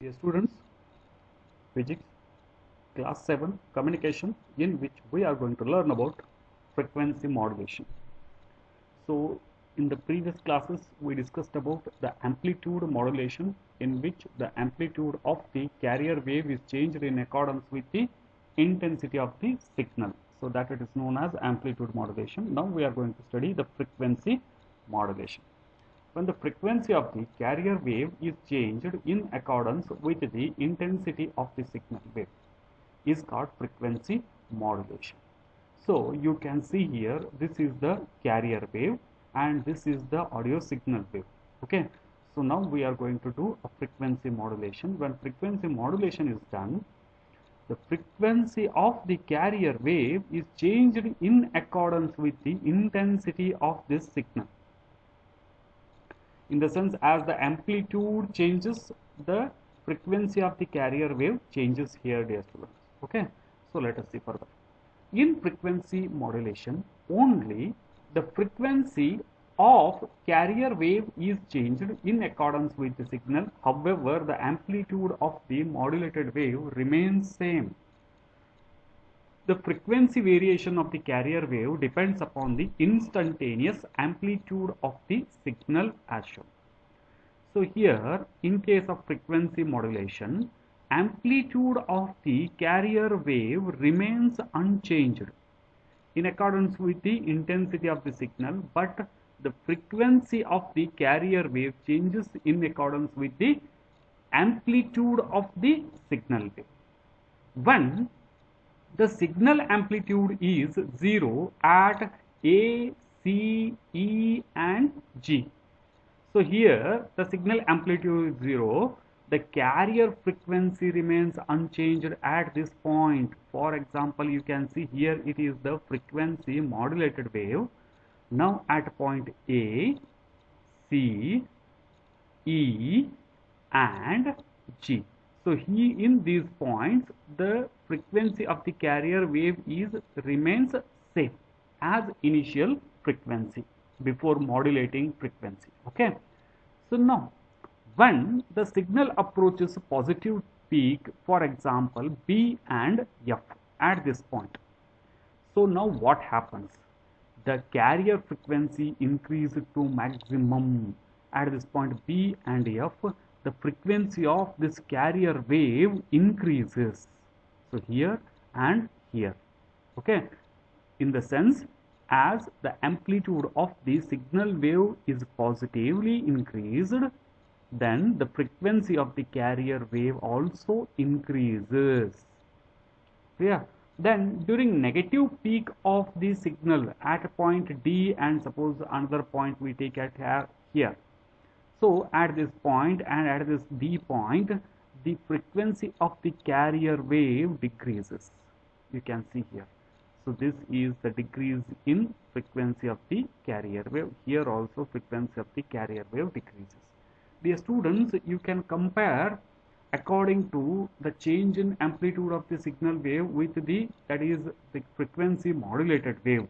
Dear students, physics class 7 communication, in which we are going to learn about frequency modulation. So in the previous classes we discussed about the amplitude modulation, in which the amplitude of the carrier wave is changed in accordance with the intensity of the signal. So that it is known as amplitude modulation. Now we are going to study the frequency modulation. When the frequency of the carrier wave is changed in accordance with the intensity of the signal wave is called frequency modulation. So you can see here, this is the carrier wave and this is the audio signal wave. Okay, so now we are going to do a frequency modulation. When frequency modulation is done, the frequency of the carrier wave is changed in accordance with the intensity of this signal. In the sense, as the amplitude changes, the frequency of the carrier wave changes here, dear students. Okay, so let us see further. In frequency modulation, only the frequency of carrier wave is changed in accordance with the signal. However, the amplitude of the modulated wave remains same. The frequency variation of the carrier wave depends upon the instantaneous amplitude of the signal as shown. So here, in case of frequency modulation, amplitude of the carrier wave remains unchanged in accordance with the intensity of the signal, but the frequency of the carrier wave changes in accordance with the amplitude of the signal wave. When the signal amplitude is 0 at A, C, E and G. So here the signal amplitude is 0, the carrier frequency remains unchanged at this point. For example, you can see here it is the frequency modulated wave. Now at point A, C, E and G. So in these points, the frequency of the carrier wave remains same as initial frequency before modulating frequency. Okay. So now, when the signal approaches positive peak, for example, B and F at this point. So now what happens? The carrier frequency increases to maximum at this point B and F. The frequency of this carrier wave increases. So here and here. Okay. In the sense, as the amplitude of the signal wave is positively increased, then the frequency of the carrier wave also increases. Yeah. Then during negative peak of the signal at point D, and suppose another point we take at here. So at this point and at this D point, the frequency of the carrier wave decreases. You can see here. So this is the decrease in frequency of the carrier wave. Here also frequency of the carrier wave decreases. Dear students, you can compare according to the change in amplitude of the signal wave with the frequency modulated wave.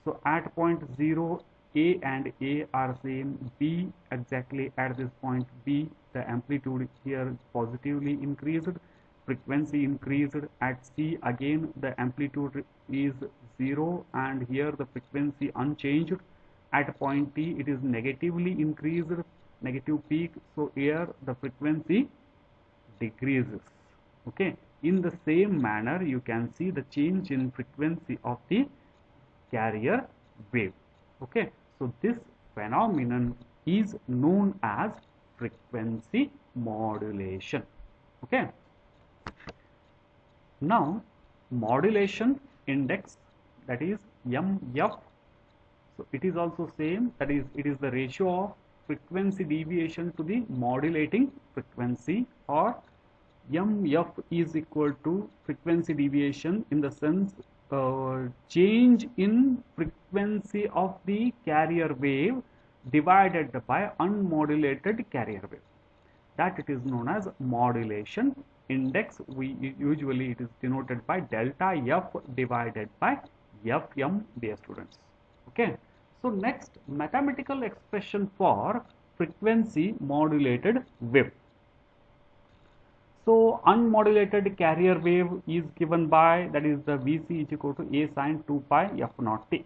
So at point 0, A and A are same, B exactly at this point B, the amplitude here positively increased, frequency increased. At C again the amplitude is 0 and here the frequency unchanged. At point T it is negatively increased, negative peak, so here the frequency decreases. Okay, in the same manner you can see the change in frequency of the carrier wave. Okay, so this phenomenon is known as frequency modulation. Okay. Now modulation index, that is MF. So it is also same, that is it is the ratio of frequency deviation to the modulating frequency, or MF is equal to frequency deviation in the sense change in frequency of the carrier wave divided by unmodulated carrier wave. That it is known as modulation index. We usually it is denoted by delta F divided by Fm, dear students. Okay. So next, mathematical expression for frequency modulated wave. So unmodulated carrier wave is given by, that is the Vc is equal to A sine 2 pi f naught t.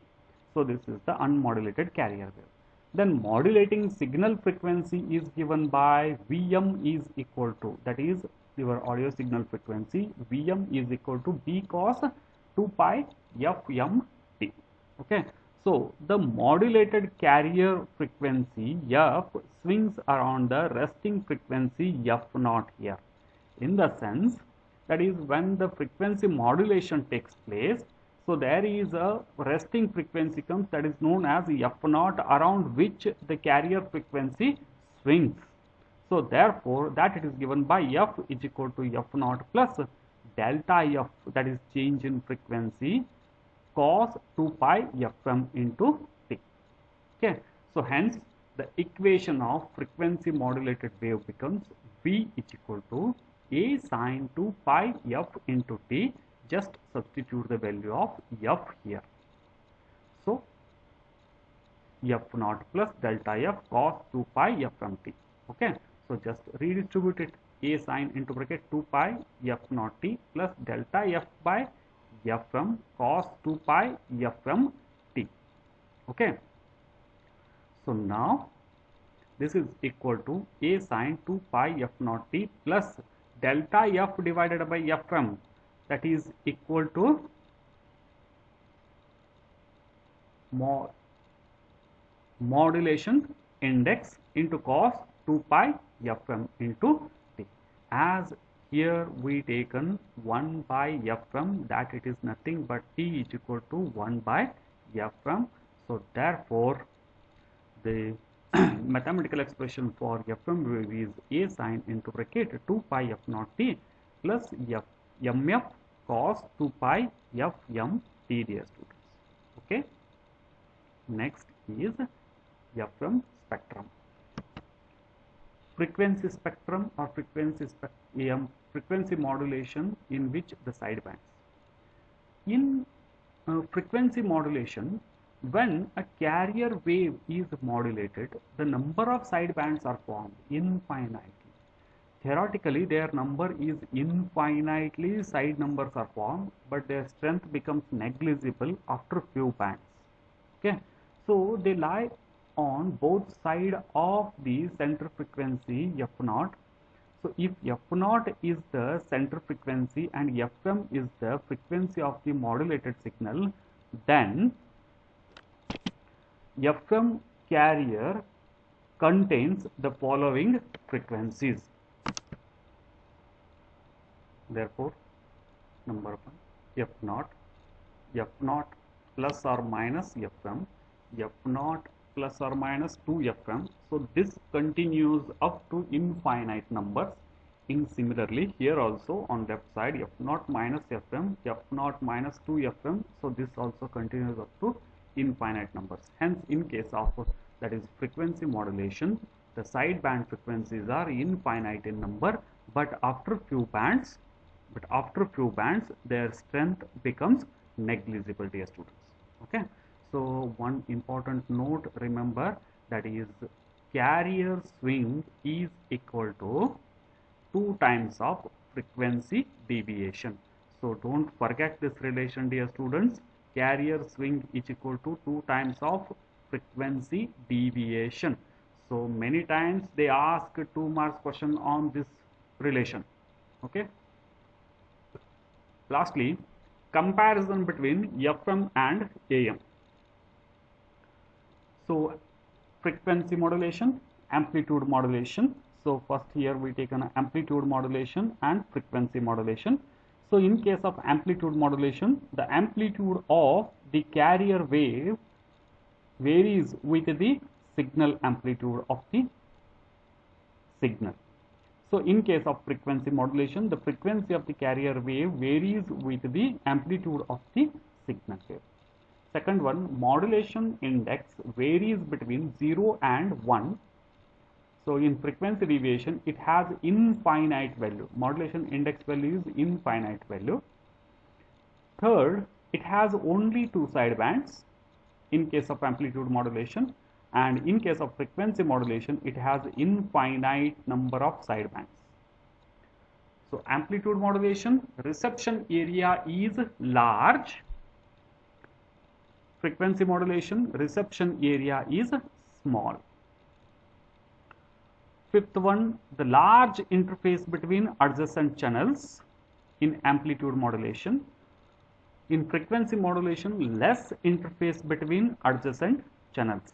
So this is the unmodulated carrier wave. Then modulating signal frequency is given by Vm is equal to, that is your audio signal frequency, Vm is equal to B cos 2 pi fm t. Okay. So the modulated carrier frequency f swings around the resting frequency f naught here. In the sense, that is when the frequency modulation takes place, so there is a resting frequency comes, that is known as f naught, around which the carrier frequency swings. So therefore that it is given by f is equal to f naught plus delta f, that is change in frequency, cos 2 pi fm into t. Okay, so hence the equation of frequency modulated wave becomes V is equal to A sine 2 pi f into t. Just substitute the value of f here. So f naught plus delta f cos 2 pi fm t. Okay, so just redistribute it. A sine into bracket 2 pi f naught t plus delta f by fm cos 2 pi fm t. Okay, so now this is equal to A sine 2 pi f naught t plus delta f divided by fm, that is equal to modulation index into cos 2 pi fm into t. As here we taken 1 by fm, that it is nothing but t is equal to 1 by fm. So therefore the mathematical expression for fm wave is A sine into bracket 2 pi f naught t plus mf cos 2 pi fm t, dear students. Okay, next is fm spectrum. Frequency spectrum or frequency modulation in which the sidebands. In frequency modulation, when a carrier wave is modulated, the number of sidebands are formed infinitely. Theoretically, their number is infinitely, side numbers are formed, but their strength becomes negligible after few bands. Okay, so they lie on both sides of the center frequency f naught. So if f naught is the center frequency and fm is the frequency of the modulated signal, then fm carrier contains the following frequencies. Therefore, number 1, f naught plus or minus fm, f naught plus or minus 2 fm. So this continues up to infinite numbers. In similarly, here also on left side, f naught minus fm, f naught minus 2 fm. So this also continues up to infinite numbers. Hence, in case of, that is frequency modulation, the sideband frequencies are infinite in number, but after few bands, their strength becomes negligible, dear students. Okay, so one important note, remember, that is carrier swing is equal to 2 times of frequency deviation. So don't forget this relation, dear students. Carrier swing is equal to 2 times of frequency deviation. So many times they ask 2 marks question on this relation. Okay. Lastly, comparison between FM and AM. So frequency modulation, amplitude modulation. So first here we take an amplitude modulation and frequency modulation. So in case of amplitude modulation, the amplitude of the carrier wave varies with the signal amplitude of the signal. So in case of frequency modulation, the frequency of the carrier wave varies with the amplitude of the signal wave. Second one, modulation index varies between 0 and 1. So in frequency deviation, it has infinite value. Modulation index value is infinite value. Third, it has only 2 sidebands in case of amplitude modulation, and in case of frequency modulation, it has infinite number of sidebands. So So amplitude modulation, reception area is large. Frequency modulation, reception area is small. Fifth one, the large interface between adjacent channels in amplitude modulation. In frequency modulation, less interface between adjacent channels.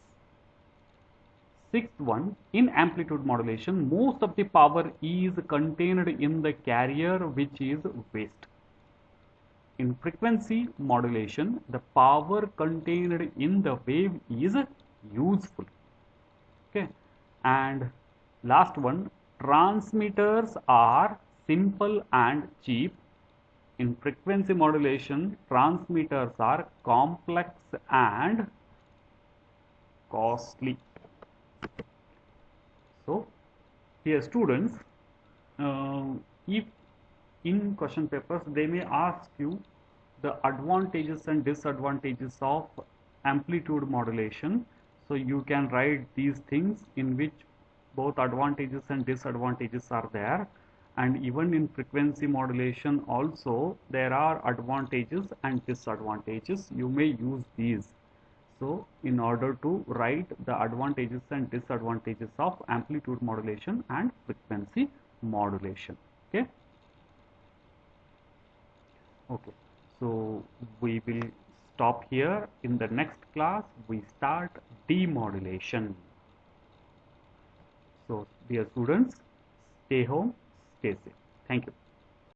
Sixth one, in amplitude modulation, most of the power is contained in the carrier, which is waste. In frequency modulation, the power contained in the wave is useful. Okay, and last one, transmitters are simple and cheap. In frequency modulation, transmitters are complex and costly. So, here students, if in question papers they may ask you the advantages and disadvantages of amplitude modulation, so you can write these things in which both advantages and disadvantages are there. And even in frequency modulation also there are advantages and disadvantages. You may use these. So in order to write the advantages and disadvantages of amplitude modulation and frequency modulation. Okay. Okay. So we will stop here. In the next class we start demodulation. So dear students, stay home, stay safe. Thank you.